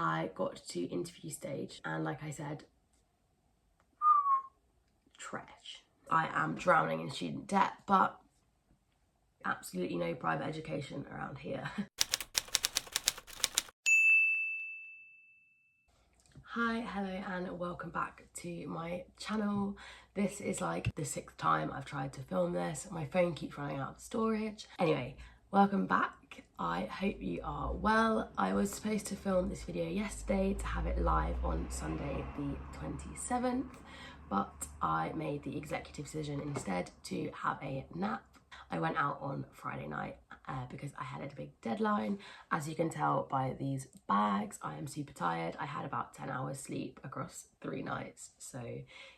I got to interview stage and like I said, trash. I am drowning in student debt, but absolutely no private education around here. Hi, hello and welcome back to my channel. This is like the 6th time I've tried to film this. My phone keeps running out of storage. Anyway, welcome back. I hope you are well. I was supposed to film this video yesterday to have it live on Sunday the 27th, but I made the executive decision instead to have a nap. I went out on Friday night because I had a big deadline. As you can tell by these bags, I am super tired. I had about 10 hours sleep across 3 nights. So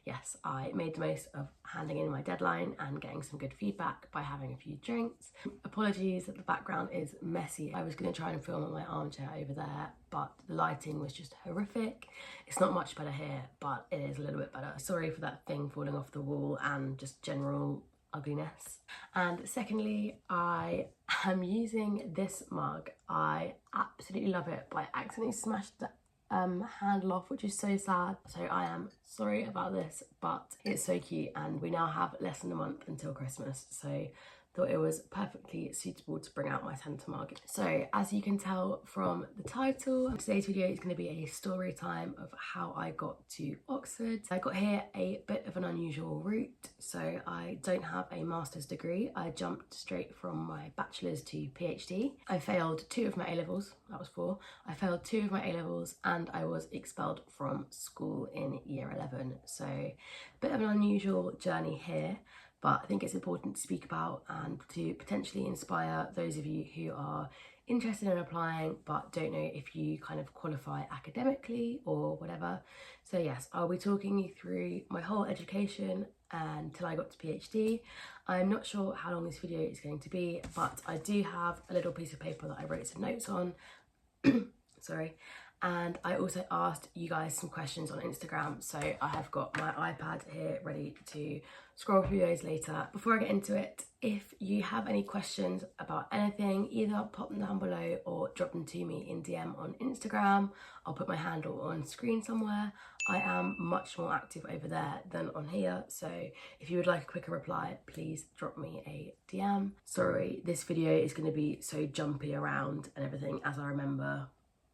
yes, I made the most of handing in my deadline and getting some good feedback by having a few drinks. Apologies that the background is messy. I was going to try and film on my armchair over there, but the lighting was just horrific. It's not much better here, but it is a little bit better. Sorry for that thing falling off the wall and just general ugliness. And secondly, I am using this mug. I absolutely love it, but I accidentally smashed the handle off, which is so sad. So I am sorry about this, but it's so cute and we now have less than a month until Christmas. So thought it was perfectly suitable to bring out my Santa mug. So as you can tell from the title, today's video is going to be a story time of how I got to Oxford. I got here a bit of an unusual route. So I don't have a master's degree. I jumped straight from my bachelor's to PhD. I failed 2 of my A-levels, that was 4. I failed 2 of my A-levels and I was expelled from school in year 11. So a bit of an unusual journey here, but I think it's important to speak about and to potentially inspire those of you who are interested in applying but don't know if you kind of qualify academically or whatever. So yes, I'll be talking you through my whole education until I got to PhD. I'm not sure how long this video is going to be, but I do have a little piece of paper that I wrote some notes on. Sorry. And I also asked you guys some questions on Instagram, so I have got my iPad here ready to scroll through those later. Before I get into it, if you have any questions about anything, either pop them down below or drop them to me in DM on Instagram. I'll put my handle on screen somewhere. I am much more active over there than on here, so if you would like a quicker reply, please drop me a DM. Sorry, this video is going to be so jumpy around and everything as I remember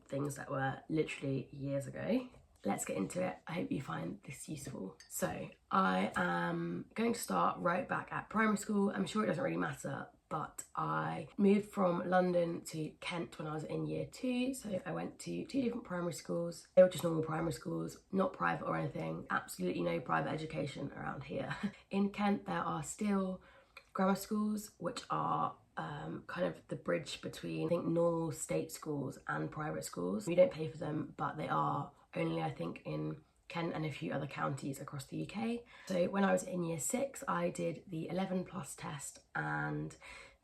things that were literally years ago. Let's get into it. I hope you find this useful. So I am going to start right back at primary school. I'm sure it doesn't really matter, but I moved from London to Kent when I was in year 2. So I went to 2 different primary schools. They were just normal primary schools, not private or anything. Absolutely no private education around here. In Kent, there are still grammar schools, which are kind of the bridge between, I think, normal state schools and private schools. We don't pay for them, but they are only, I think, in Kent and a few other counties across the UK. So when I was in year 6, I did the 11+ test and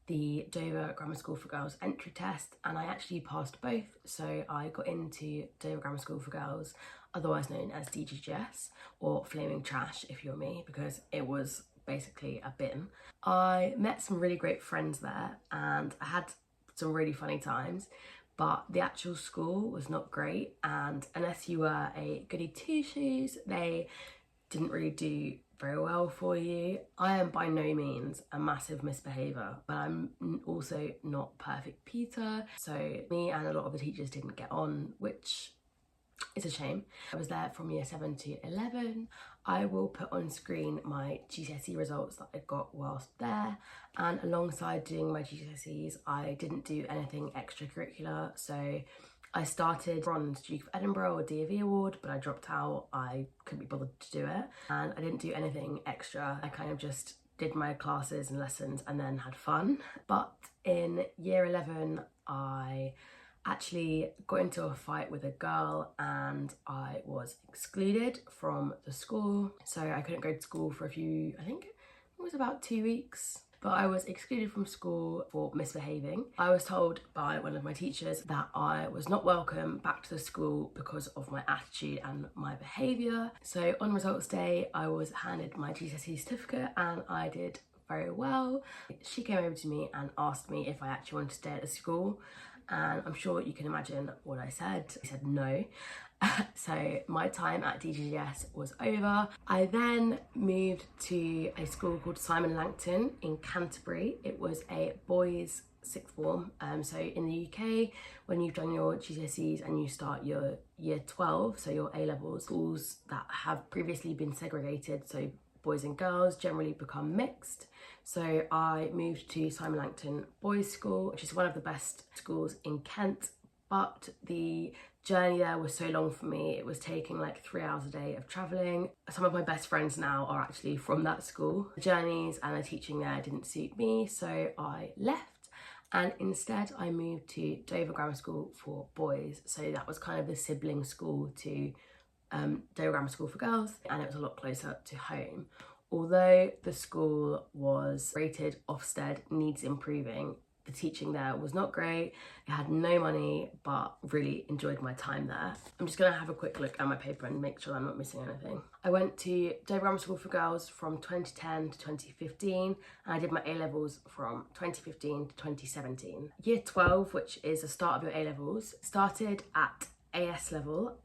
the Dover Grammar School for Girls entry test, and I actually passed both. So I got into Dover Grammar School for Girls, otherwise known as DGGS, or Flaming Trash if you're me, because it was basically a bin. I met some really great friends there and I had some really funny times, but the actual school was not great, and unless you were a goody two-shoes, they didn't really do very well for you. I am by no means a massive misbehaviour, but I'm also not perfect Peter, so me and a lot of the teachers didn't get on, which is a shame. I was there from year 7 to 11. I will put on screen my GCSE results that I got whilst there, and alongside doing my GCSEs I didn't do anything extracurricular. So I started Bronze Duke of Edinburgh or DPhil award, but I dropped out. I couldn't be bothered to do it, and I didn't do anything extra. I kind of just did my classes and lessons and then had fun. But in year 11 I actually got into a fight with a girl and I was excluded from the school. So I couldn't go to school for I think it was about 2 weeks. But I was excluded from school for misbehaving. I was told by one of my teachers that I was not welcome back to the school because of my attitude and my behaviour. So on results day, I was handed my GCSE certificate and I did very well. She came over to me and asked me if I actually wanted to stay at the school. and I'm sure you can imagine what I said. I said no. So my time at DGS was over. I then moved to a school called Simon Langton in Canterbury. It was a boys' sixth form. So in the UK, when you've done your GCSEs and you start your year 12, so your A-levels, schools that have previously been segregated, so boys and girls, generally become mixed. So I moved to Simon Langton Boys School, which is one of the best schools in Kent, but the journey there was so long for me. It was taking like 3 hours a day of travelling. Some of my best friends now are actually from that school. The journeys and the teaching there didn't suit me, so I left. And instead I moved to Dover Grammar School for boys. So that was kind of the sibling school to Dover Grammar School for girls, and it was a lot closer to home. Although the school was rated Ofsted needs improving, the teaching there was not great. It had no money, but really enjoyed my time there. I'm just gonna have a quick look at my paper and make sure I'm not missing anything. I went to Dover Grammar School for girls from 2010 to 2015, and I did my A-levels from 2015 to 2017. Year 12, which is the start of your A-levels, started at AS level,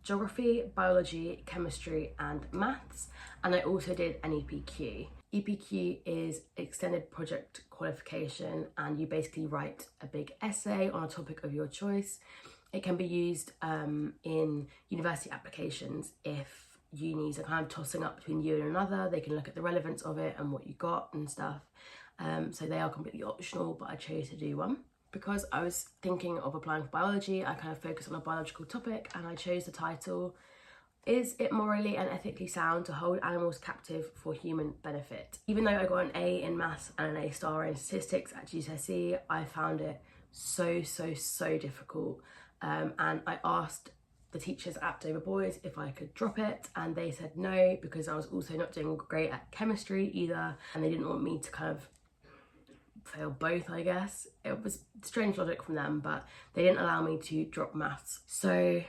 geography, biology, chemistry and maths, and I also did an EPQ. EPQ is extended project qualification, and you basically write a big essay on a topic of your choice. It can be used in university applications if unis are kind of tossing up between you and another. They can look at the relevance of it and what you got and stuff. So they are completely optional, but I chose to do one. Because I was thinking of applying for biology, I kind of focused on a biological topic, and I chose the title, "Is it morally and ethically sound to hold animals captive for human benefit?" Even though I got an A in maths and an A star in statistics at GCSE, I found it so difficult. And I asked the teachers at Dover Boys if I could drop it, and they said no, because I was also not doing great at chemistry either, and they didn't want me to kind of fail both, I guess. It was strange logic from them, but they didn't allow me to drop maths. So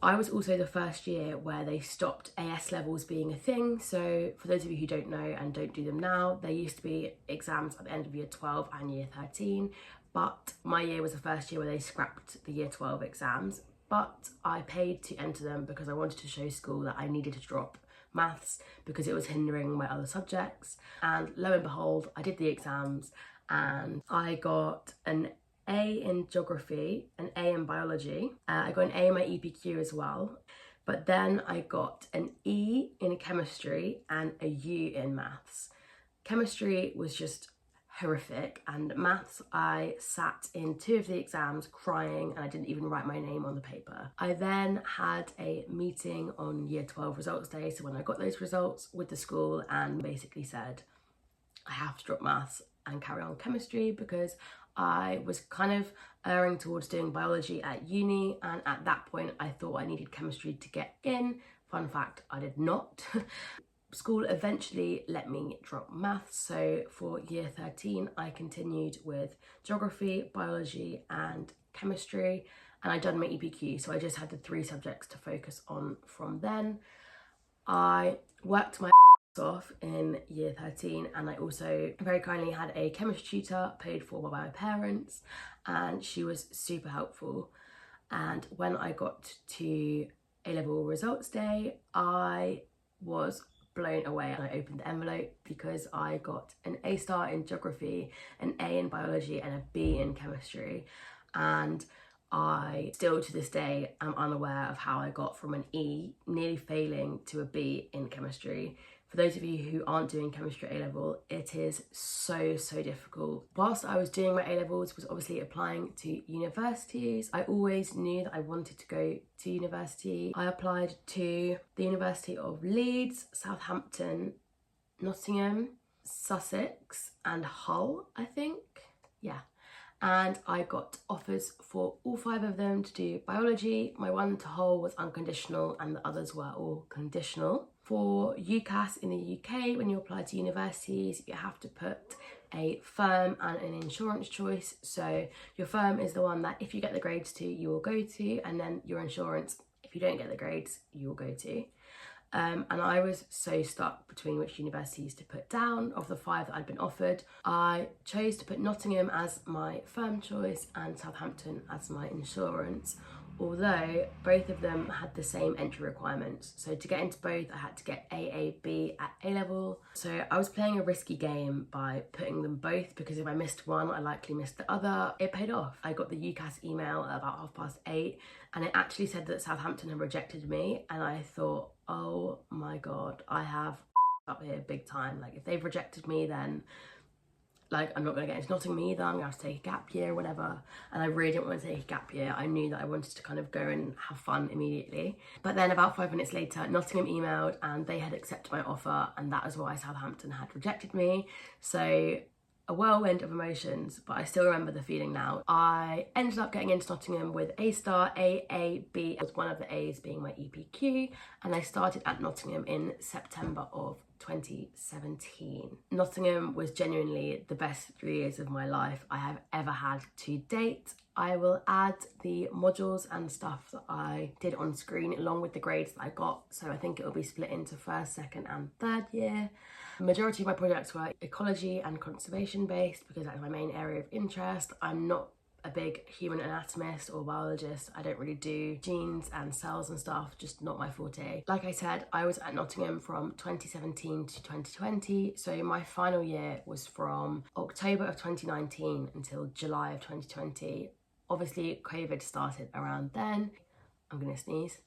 I was also the first year where they stopped AS levels being a thing. So for those of you who don't know and don't do them now, there used to be exams at the end of year 12 and year 13, but my year was the first year where they scrapped the year 12 exams. But I paid to enter them because I wanted to show school that I needed to drop maths because it was hindering my other subjects. And lo and behold, I did the exams, and I got an A in geography, an A in biology. I got an A in my EPQ as well. But then I got an E in chemistry and a U in maths. Chemistry was just horrific, and maths, I sat in 2 of the exams crying, and I didn't even write my name on the paper. I then had a meeting on year 12 results day, so when I got those results, with the school, and basically said I have to drop maths and carry on chemistry, because I was kind of erring towards doing biology at uni, and at that point I thought I needed chemistry to get in. Fun fact, I did not. School eventually let me drop maths, so for year 13 I continued with geography, biology and chemistry, and I'd done my EPQ, so I just had the 3 subjects to focus on from then. I worked my off in year 13, and I also very kindly had a chemistry tutor paid for by my parents, and she was super helpful. And when I got to A-level results day, I was blown away, and I opened the envelope because I got an A star in geography, an A in biology and a B in chemistry. And I still to this day am unaware of how I got from an E, nearly failing, to a B in chemistry. For those of you who aren't doing chemistry A-level, it is so difficult. Whilst I was doing my A-levels, was obviously applying to universities. I always knew that I wanted to go to university. I applied to the University of Leeds, Southampton, Nottingham, Sussex and Hull, I think. Yeah. And I got offers for all 5 of them to do biology. My one to Hull was unconditional, and the others were all conditional. For UCAS in the UK, when you apply to universities, you have to put a firm and an insurance choice. So your firm is the one that if you get the grades to, you will go to, and then your insurance, if you don't get the grades, you will go to. And I was so stuck between which universities to put down. Of the 5 that I'd been offered, I chose to put Nottingham as my firm choice and Southampton as my insurance, although both of them had the same entry requirements. So to get into both, I had to get AAB at A level. So I was playing a risky game by putting them both, because if I missed one, I likely missed the other. It paid off. I got the UCAS email at about 8:30, and it actually said that Southampton had rejected me, and I thought, oh my God, I have up here big time. Like, if they've rejected me, then like, I'm not going to get into Nottingham either. I'm going to have to take a gap year or whatever. And I really didn't want to take a gap year. I knew that I wanted to kind of go and have fun immediately. But then about 5 minutes later, Nottingham emailed and they had accepted my offer, and that is why Southampton had rejected me. So a whirlwind of emotions, but I still remember the feeling now. I ended up getting into Nottingham with A star, A, B, with one of the A's being my EPQ, and I started at Nottingham in September of 2017. Nottingham was genuinely the best 3 years of my life I have ever had to date. I will add the modules and stuff that I did on screen along with the grades that I got, so I think it will be split into first, second and third year. The majority of my projects were ecology and conservation based because that's my main area of interest. I'm not a big human anatomist or biologist. I don't really do genes and cells and stuff, just not my forte. Like I said, I was at Nottingham from 2017 to 2020, so my final year was from October of 2019 until July of 2020. Obviously, COVID started around then. I'm gonna sneeze.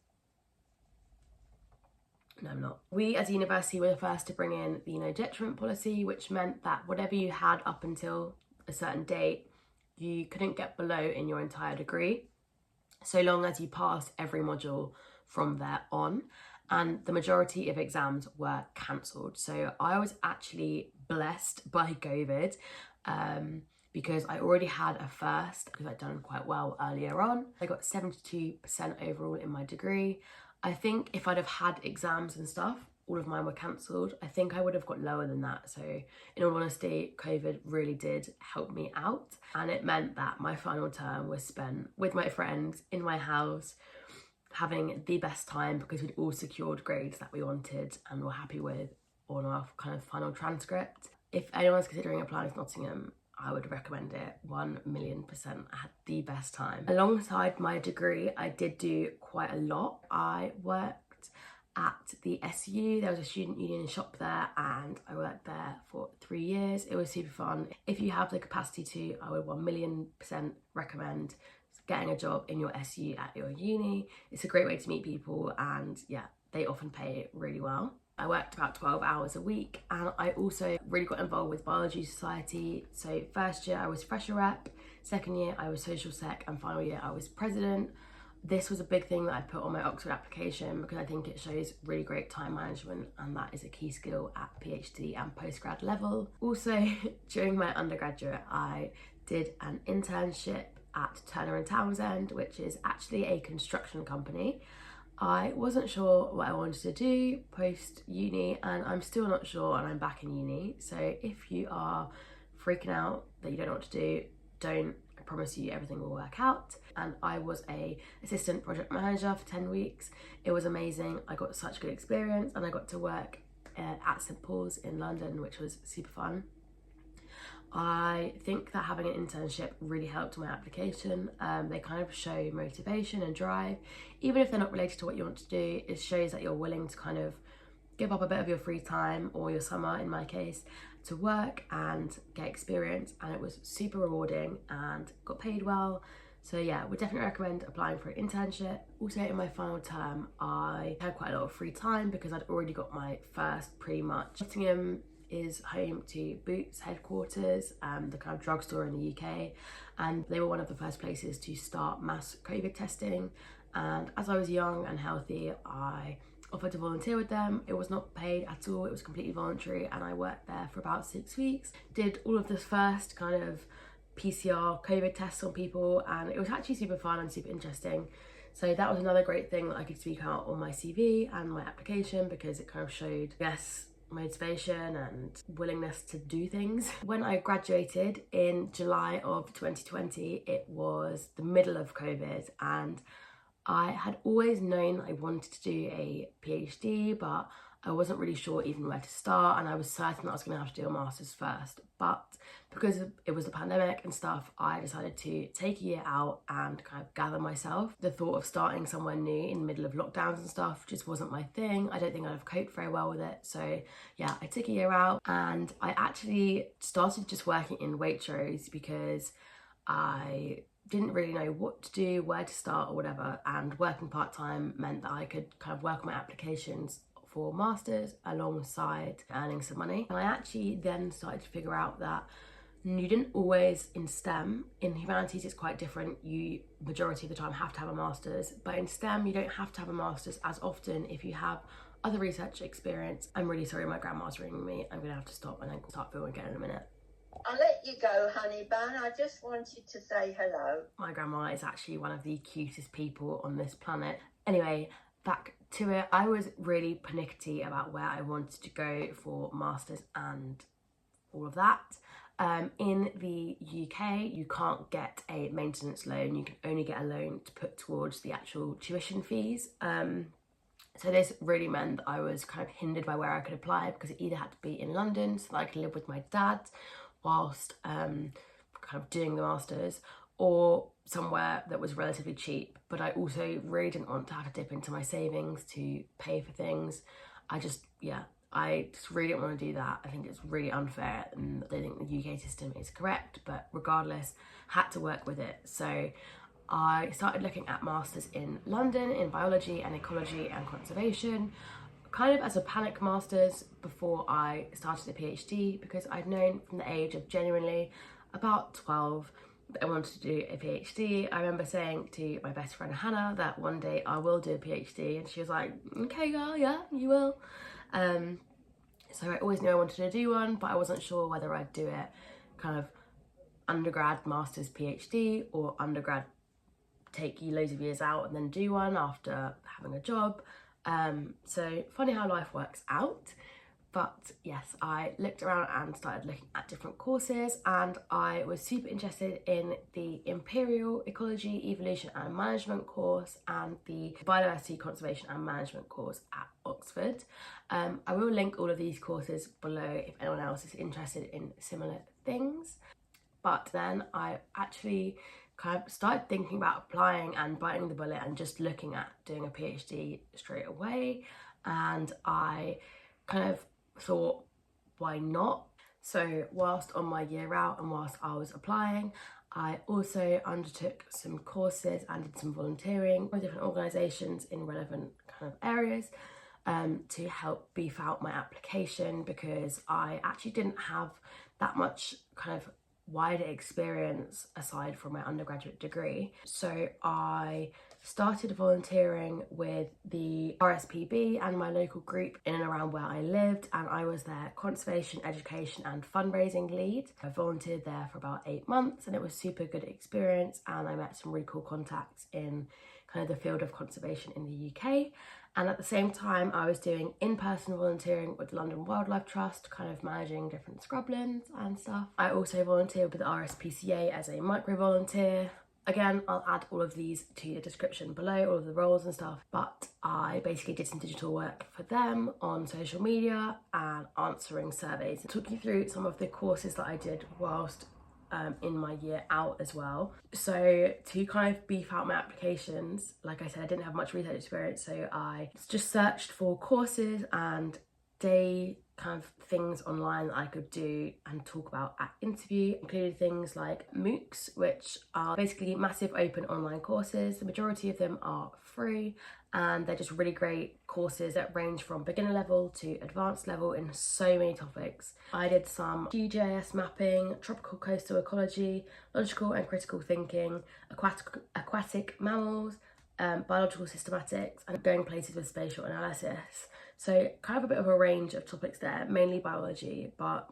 No, I'm not. We as a university were the first to bring in the no detriment policy, which meant that whatever you had up until a certain date, you couldn't get below in your entire degree, so long as you passed every module from there on. And the majority of exams were cancelled. So I was actually blessed by COVID because I already had a first, because I'd done quite well earlier on. I got 72% overall in my degree. I think if I'd have had exams and stuff, all of mine were cancelled, I think I would have got lower than that. So in all honesty, COVID really did help me out. And it meant that my final term was spent with my friends in my house, having the best time because we'd all secured grades that we wanted and were happy with on our kind of final transcript. If anyone's considering applying to Nottingham, I would recommend it 1,000,000%. I had the best time. Alongside my degree, I did do quite a lot. I worked at the SU. There was a student union shop there and I worked there for 3 years. It was super fun. If you have the capacity to, I would 1,000,000% recommend getting a job in your SU at your uni. It's a great way to meet people, and yeah, they often pay really well. I worked about 12 hours a week, and I also really got involved with Biology Society. So first year I was fresher rep, second year I was social sec, and final year I was president. This was a big thing that I put on my Oxford application because I think it shows really great time management, and that is a key skill at PhD and postgrad level. Also, during my undergraduate, I did an internship at Turner & Townsend, which is actually a construction company. I wasn't sure what I wanted to do post uni, and I'm still not sure, and I'm back in uni. So if you are freaking out that you don't know what to do, don't. I promise you everything will work out. And I was a assistant project manager for 10 weeks. It was amazing. I got such good experience, and I got to work at St Paul's in London, which was super fun. I think that having an internship really helped my application. They kind of show motivation and drive. Even if they're not related to what you want to do, it shows that you're willing to kind of give up a bit of your free time, or your summer in my case, to work and get experience, and it was super rewarding and got paid well. So yeah, would definitely recommend applying for an internship. Also in my final term, I had quite a lot of free time because I'd already got my first pretty much. Nottingham is home to Boots headquarters, the kind of drugstore in the UK, and they were one of the first places to start mass COVID testing. And as I was young and healthy, I offered to volunteer with them. It was not paid at all, it was completely voluntary, and I worked there for about 6 weeks. Did all of this first kind of PCR COVID tests on people, and it was actually super fun and super interesting. So that was another great thing that I could speak out on my CV and my application, because it kind of showed, yes, motivation and willingness to do things. When I graduated in July of 2020, it was the middle of COVID, and I had always known I wanted to do a PhD, but I wasn't really sure even where to start, and I was certain that I was going to have to do a master's first. But because it was the pandemic and stuff, I decided to take a year out and kind of gather myself. The thought of starting somewhere new in the middle of lockdowns and stuff just wasn't my thing. I don't think I'd have coped very well with it. So yeah, I took a year out and I actually started just working in Waitrose because I didn't really know what to do, where to start or whatever, and working part-time meant that I could kind of work on my applications for masters alongside earning some money. And I actually then started to figure out that you didn't always, in STEM, in humanities it's quite different, you majority of the time have to have a master's, but in STEM you don't have to have a master's as often if you have other research experience. I'm really sorry, my grandma's ringing me. I'm gonna have to stop and then start filming again in a minute. I'll let you go, honey bun. I just wanted to say hello. My grandma is actually one of the cutest people on this planet. Anyway, back to it. I was really pernickety about where I wanted to go for masters and all of that. In the UK, you can't get a maintenance loan. You can only get a loan to put towards the actual tuition fees. So this really meant that I was kind of hindered by where I could apply, because it either had to be in London so that I could live with my dad whilst kind of doing the masters, or somewhere that was relatively cheap. But I also really didn't want to have to dip into my savings to pay for things. I just really didn't want to do that. I think it's really unfair, and I don't think the UK system is correct, but regardless, had to work with it. So I started looking at masters in London in biology and ecology and conservation, kind of as a panic masters before I started a PhD, because I'd known from the age of genuinely about 12 that I wanted to do a PhD. I remember saying to my best friend Hannah that one day I will do a PhD, and she was like, okay girl, yeah, you will. So I always knew I wanted to do one, but I wasn't sure whether I'd do it kind of undergrad, masters, PhD, or undergrad, take you loads of years out and then do one after having a job. So funny how life works out. But yes, I looked around and started looking at different courses, and I was super interested in the Imperial Ecology, Evolution and Management course and the Biodiversity, Conservation and Management course at Oxford. I will link all of these courses below if anyone else is interested in similar things. But then I actually kind of started thinking about applying and biting the bullet and just looking at doing a PhD straight away, and I kind of thought, why not? So whilst on my year out and whilst I was applying, I also undertook some courses and did some volunteering with different organisations in relevant kind of areas to help beef out my application, because I actually didn't have that much kind of wider experience aside from my undergraduate degree. So I started volunteering with the RSPB and my local group in and around where I lived, and I was their conservation, education and fundraising lead. I volunteered there for about 8 months, and it was super good experience, and I met some really cool contacts in kind of the field of conservation in the UK. And at the same time, I was doing in-person volunteering with the London Wildlife Trust, kind of managing different scrublands and stuff. I also volunteered with the RSPCA as a micro-volunteer. Again, I'll add all of these to the description below, all of the roles and stuff. But I basically did some digital work for them on social media and answering surveys. I'll talk you through some of the courses that I did whilst in my year out as well. So to kind of beef out my applications, like I said, I didn't have much research experience, so I just searched for courses and day kind of things online that I could do and talk about at interview. Included things like MOOCs, which are basically massive open online courses. The majority of them are free, and they're just really great courses that range from beginner level to advanced level in so many topics. I did some QGIS mapping, tropical coastal ecology, logical and critical thinking, aquatic mammals, biological systematics, and going places with spatial analysis. So kind of a bit of a range of topics there, mainly biology, but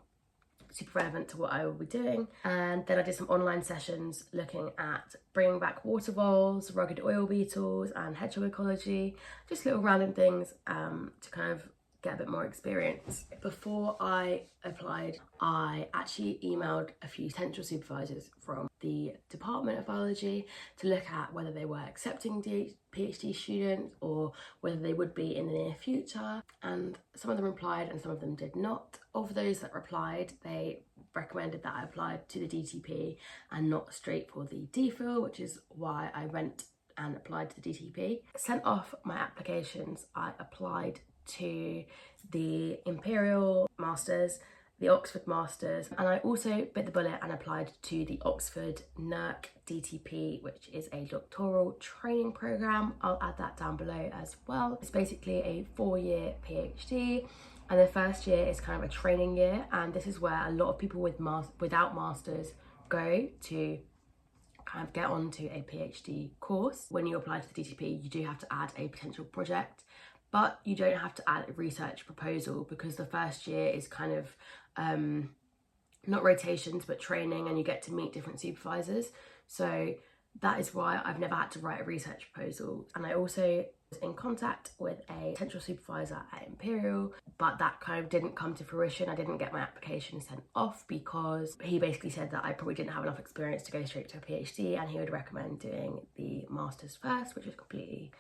super relevant to what I will be doing. And then I did some online sessions looking at bringing back water voles, rugged oil beetles and hedgehog ecology, just little random things to kind of get a bit more experience. Before I applied, I actually emailed a few potential supervisors from the Department of Biology to look at whether they were accepting PhD students or whether they would be in the near future, and some of them replied and some of them did not. Of those that replied, they recommended that I applied to the DTP and not straight for the DPhil, which is why I went and applied to the DTP. Sent off my applications, I applied to the Imperial Masters, the Oxford Masters, and I also bit the bullet and applied to the Oxford NERC DTP, which is a doctoral training program. I'll add that down below as well. It's basically a 4-year PhD, and the first year is kind of a training year, and this is where a lot of people without masters go to kind of get onto a PhD course. When you apply to the DTP, you do have to add a potential project, but you don't have to add a research proposal because the first year is kind of not rotations but training, and you get to meet different supervisors. So that is why I've never had to write a research proposal. And I also was in contact with a potential supervisor at Imperial, but that kind of didn't come to fruition. I didn't get my application sent off because he basically said that I probably didn't have enough experience to go straight to a PhD, and he would recommend doing the masters first, which is completely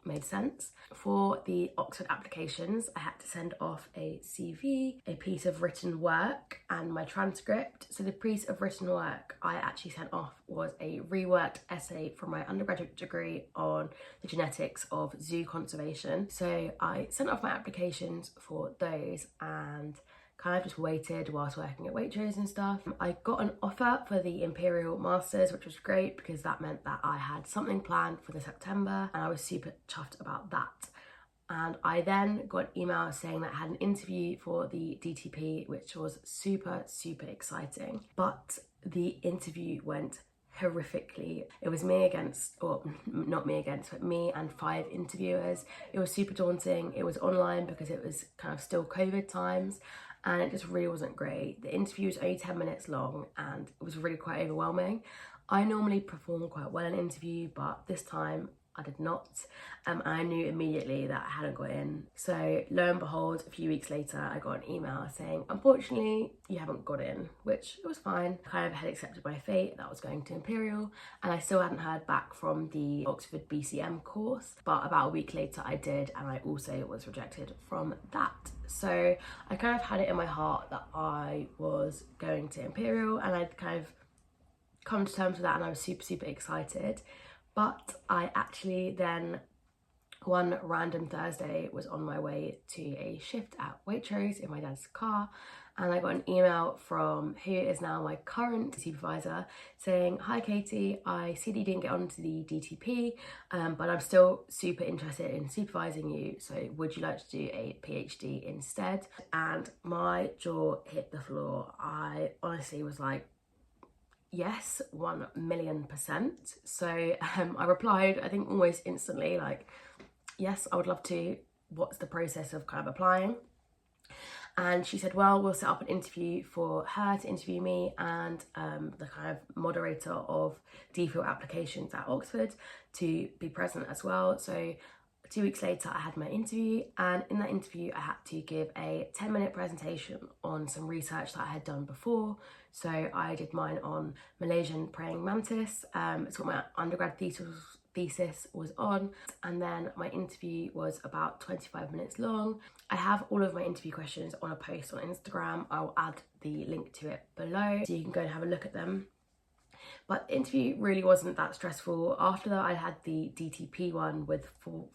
made sense. For the Oxford applications, I had to send off a CV, a piece of written work, and my transcript. So the piece of written work I actually sent off was a reworked essay from my undergraduate degree on the genetics of zoo conservation. So I sent off my applications for those and kind of just waited whilst working at Waitrose and stuff. I got an offer for the Imperial Masters, which was great because that meant that I had something planned for the September, and I was super chuffed about that. And I then got an email saying that I had an interview for the DTP, which was super, super exciting. But the interview went horrifically. It was me against, or not me against, but me and 5 interviewers. It was super daunting. It was online because it was kind of still COVID times, and it just really wasn't great. The interview was only 10 minutes long and it was really quite overwhelming. I normally perform quite well in an interview, but this time I did not. I knew immediately that I hadn't got in. So lo and behold, a few weeks later, I got an email saying, unfortunately, you haven't got in, which it was fine. I kind of had accepted my fate that I was going to Imperial, and I still hadn't heard back from the Oxford BCM course. But about a week later I did, and I also was rejected from that. So I kind of had it in my heart that I was going to Imperial, and I'd kind of come to terms with that, and I was super, super excited. But I actually then, one random Thursday, was on my way to a shift at Waitrose in my dad's car, and I got an email from who is now my current supervisor saying, "Hi Katie, I see that you didn't get onto the DTP, but I'm still super interested in supervising you, so would you like to do a PhD instead?" And my jaw hit the floor. I honestly was like, yes, 1,000,000%. So I replied, I think almost instantly, like, yes, I would love to. What's the process of kind of applying? And she said, well, we'll set up an interview for her to interview me and the kind of moderator of DPhil applications at Oxford to be present as well. So 2 weeks later, I had my interview, and in that interview, I had to give a 10-minute presentation on some research that I had done before. So I did mine on Malaysian praying mantis. It's what my undergrad thesis was on, and then my interview was about 25 minutes long. I have all of my interview questions on a post on Instagram. I'll add the link to it below so you can go and have a look at them. But the interview really wasn't that stressful. After that, I had the DTP one with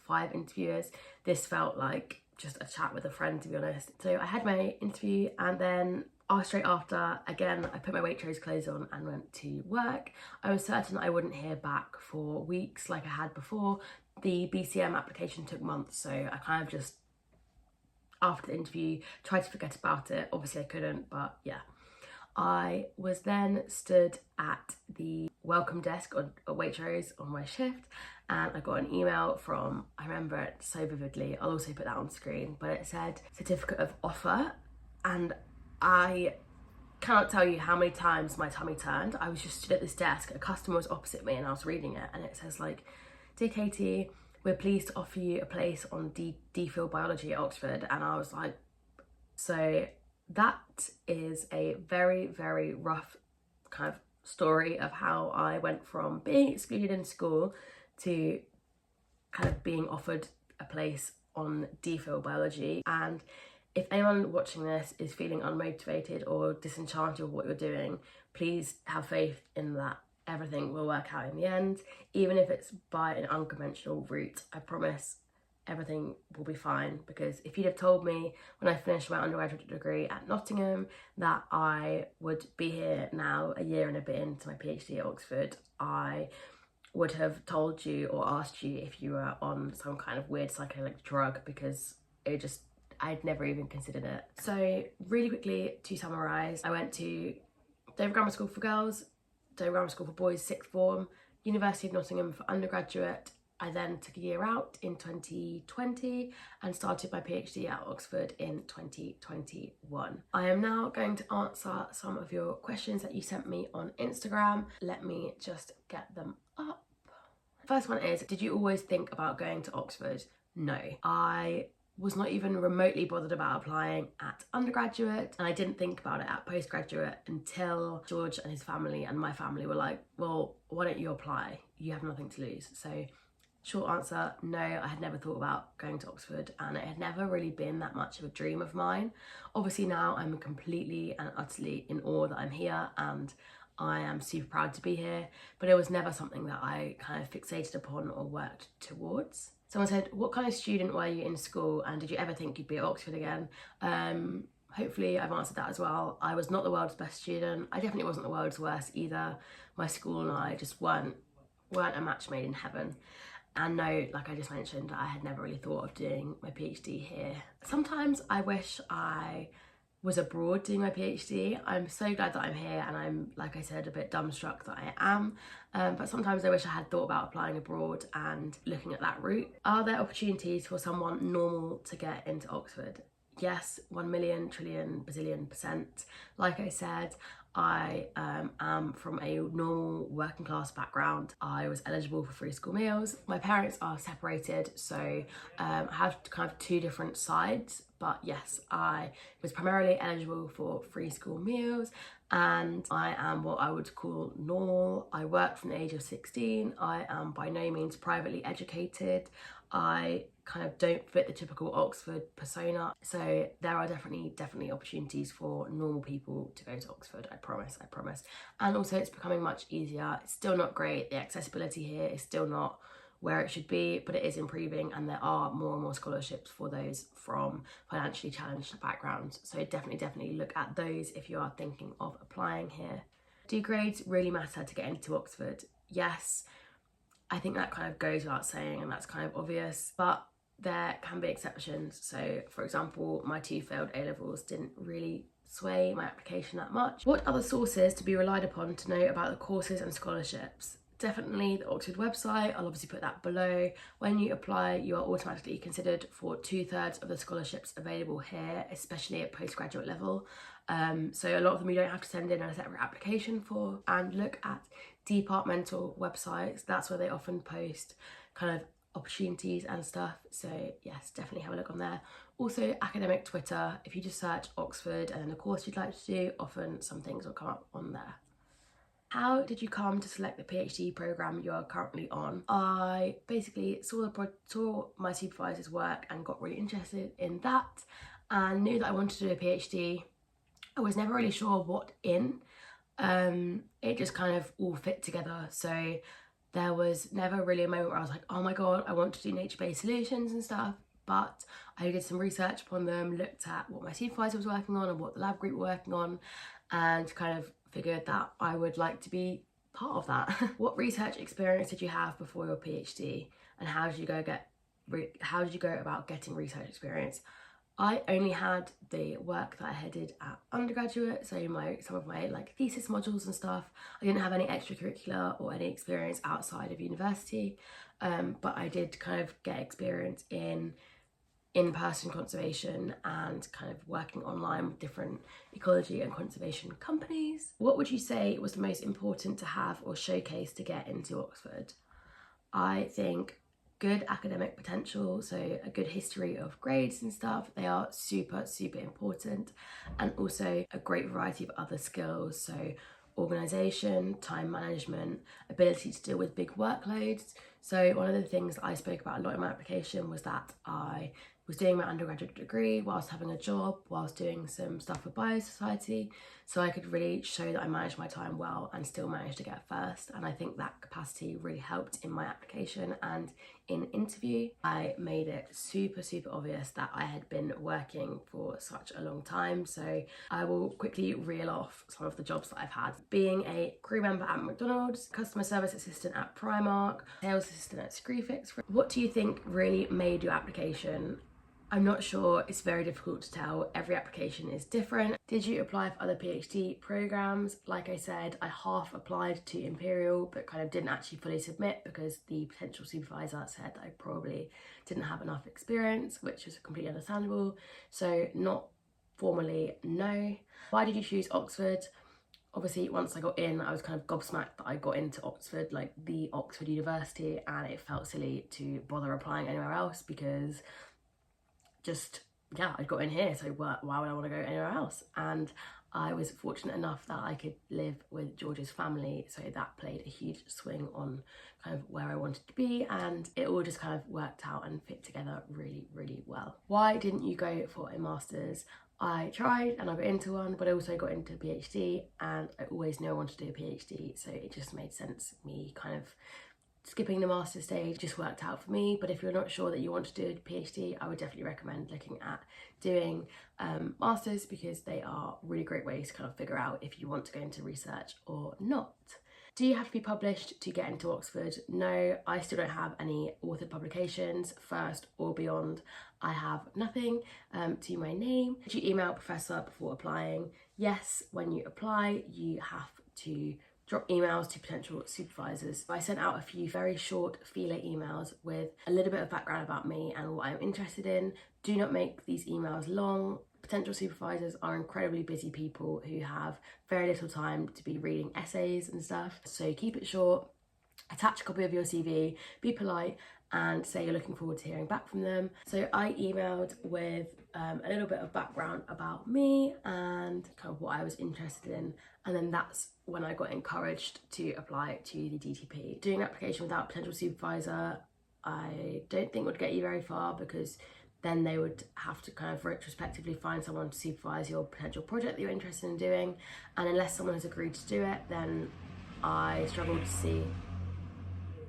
5 interviewers. This felt like just a chat with a friend, to be honest. So I had my interview, and then straight after, again, I put my Waitrose clothes on and went to work. I was certain I wouldn't hear back for weeks like I had before. The BCM application took months, so I kind of just, after the interview, tried to forget about it. Obviously I couldn't, but yeah. I was then stood at the welcome desk at Waitrose on my shift, and I got an email from, I remember it so vividly, I'll also put that on screen, but it said certificate of offer, and I cannot tell you how many times my tummy turned. I was just stood at this desk, a customer was opposite me, and I was reading it, and it says like, "Dear Katie, we're pleased to offer you a place on DPhil biology at Oxford," and I was like, so that is a very, very rough kind of story of how I went from being excluded in school to kind of being offered a place on DPhil biology. And if anyone watching this is feeling unmotivated or disenchanted with what you're doing, please have faith in that everything will work out in the end, even if it's by an unconventional route. I promise everything will be fine, because if you'd have told me when I finished my undergraduate degree at Nottingham that I would be here now a year and a bit into my PhD at Oxford, I would have told you or asked you if you were on some kind of weird psychedelic drug, because I'd never even considered it. So really quickly to summarise, I went to Dover Grammar School for girls, Dover Grammar School for boys, sixth form, University of Nottingham for undergraduate. I then took a year out in 2020 and started my PhD at Oxford in 2021. I am now going to answer some of your questions that you sent me on Instagram. Let me just get them up. First one is, did you always think about going to Oxford? No, I was not even remotely bothered about applying at undergraduate, and I didn't think about it at postgraduate until George and his family and my family were like, well, why don't you apply? You have nothing to lose. So short answer, no, I had never thought about going to Oxford, and it had never really been that much of a dream of mine. Obviously now I'm completely and utterly in awe that I'm here, and I am super proud to be here, but it was never something that I kind of fixated upon or worked towards. Someone said, what kind of student were you in school, and did you ever think you'd be at Oxford again? Hopefully I've answered that as well. I was not the world's best student. I definitely wasn't the world's worst either. My school and I just weren't a match made in heaven. And no, like I just mentioned, I had never really thought of doing my PhD here. Sometimes I wish I was abroad doing my PhD. I'm so glad that I'm here, and I'm, like I said, a bit dumbstruck that I am. But sometimes I wish I had thought about applying abroad and looking at that route. Are there opportunities for someone normal to get into Oxford? Yes, 1 million, trillion, bazillion %. Like I said, I am from a normal working class background. I was eligible for free school meals. My parents are separated, so I have kind of two different sides. But yes, I was primarily eligible for free school meals, and I am what I would call normal. I work from the age of 16. I am by no means privately educated. I kind of don't fit the typical Oxford persona. So there are definitely opportunities for normal people to go to Oxford, I promise. And also it's becoming much easier. It's still not great. The accessibility here is still not where it should be, but it is improving, and there are more and more scholarships for those from financially challenged backgrounds. So definitely look at those if you are thinking of applying here. Do grades really matter to get into Oxford? Yes, I think that kind of goes without saying, and that's kind of obvious, but there can be exceptions. So for example, my 2 failed A-levels didn't really sway my application that much. What other sources to be relied upon to know about the courses and scholarships? Definitely the Oxford website. I'll obviously put that below. When you apply, you are automatically considered for 2/3 of the scholarships available here, especially at postgraduate level. So a lot of them you don't have to send in a separate application for. And look at departmental websites. That's where they often post kind of opportunities and stuff. So yes, definitely have a look on there. Also academic Twitter. If you just search Oxford and then the course you'd like to do, often some things will come up on there. How did you come to select the PhD programme you are currently on? I basically saw my supervisor's work and got really interested in that, and knew that I wanted to do a PhD. I was never really sure what in. It just kind of all fit together. So there was never really a moment where I was like, oh my god, I want to do nature-based solutions and stuff. But I did some research upon them, looked at what my supervisor was working on and what the lab group were working on, and kind of figured that I would like to be part of that. What research experience did you have before your PhD, and how did you go about getting research experience? I only had the work that I did at undergraduate, so some of my like thesis modules and stuff. I didn't have any extracurricular or any experience outside of university, but I did kind of get experience in-person conservation and kind of working online with different ecology and conservation companies. What would you say was the most important to have or showcase to get into Oxford? I think good academic potential, so a good history of grades and stuff. They are super important, and also a great variety of other skills, so organisation, time management, ability to deal with big workloads. So one of the things that I spoke about a lot in my application was that I was doing my undergraduate degree whilst having a job, whilst doing some stuff with Biosociety, so I could really show that I managed my time well and still managed to get first. And I think that capacity really helped in my application and in interview. I made it super obvious that I had been working for such a long time, so I will quickly reel off some of the jobs that I've had. Being a crew member at McDonald's, customer service assistant at Primark, sales assistant at Screwfix. What do you think really made your application? I'm not sure, it's very difficult to tell. Every application is different. Did you apply for other PhD programs? Like I said, I half applied to Imperial but kind of didn't actually fully submit because the potential supervisor said that I probably didn't have enough experience, which is completely understandable. So not formally, no. Why did you choose Oxford? Obviously, once I got in, I was kind of gobsmacked that I got into Oxford, like the Oxford University, and it felt silly to bother applying anywhere else because I got in here, so why would I want to go anywhere else? And I was fortunate enough that I could live with George's family, so that played a huge swing on kind of where I wanted to be, and it all just kind of worked out and fit together really well. Why didn't you go for a master's? I tried and I got into one, but I also got into a PhD, and I always knew I wanted to do a PhD, so it just made sense me kind of skipping the master stage just worked out for me. But if you're not sure that you want to do a PhD, I would definitely recommend looking at doing masters, because they are really great ways to kind of figure out if you want to go into research or not. Do you have to be published to get into Oxford? No, I still don't have any authored publications, first or beyond. I have nothing to my name. Did you email professor before applying? Yes, when you apply, you have to drop emails to potential supervisors. I sent out a few very short feeler emails with a little bit of background about me and what I'm interested in. Do not make these emails long. Potential supervisors are incredibly busy people who have very little time to be reading essays and stuff. So keep it short, attach a copy of your CV, be polite, and say you're looking forward to hearing back from them. So I emailed with a little bit of background about me and kind of what I was interested in, and then that's when I got encouraged to apply to the DTP. Doing an application without a potential supervisor, I don't think would get you very far, because then they would have to kind of retrospectively find someone to supervise your potential project that you're interested in doing, and unless someone has agreed to do it, then I struggle to see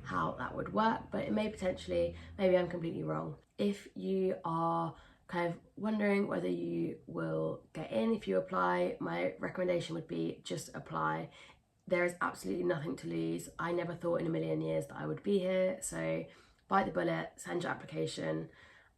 how that would work. But it may potentially, maybe I'm completely wrong. If you are kind of wondering whether you will get in if you apply, my recommendation would be just apply. There is absolutely nothing to lose. I never thought in a million years that I would be here, so bite the bullet, send your application,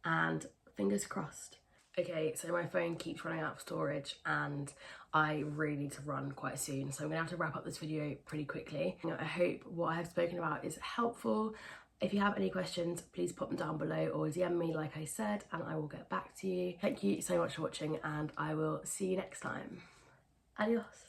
and fingers crossed. Okay, so my phone keeps running out of storage and I really need to run quite soon, so I'm gonna have to wrap up this video pretty quickly. I hope what I have spoken about is helpful. If you have any questions, please pop them down below or DM me like I said, and I will get back to you. Thank you so much for watching, and I will see you next time. Adios.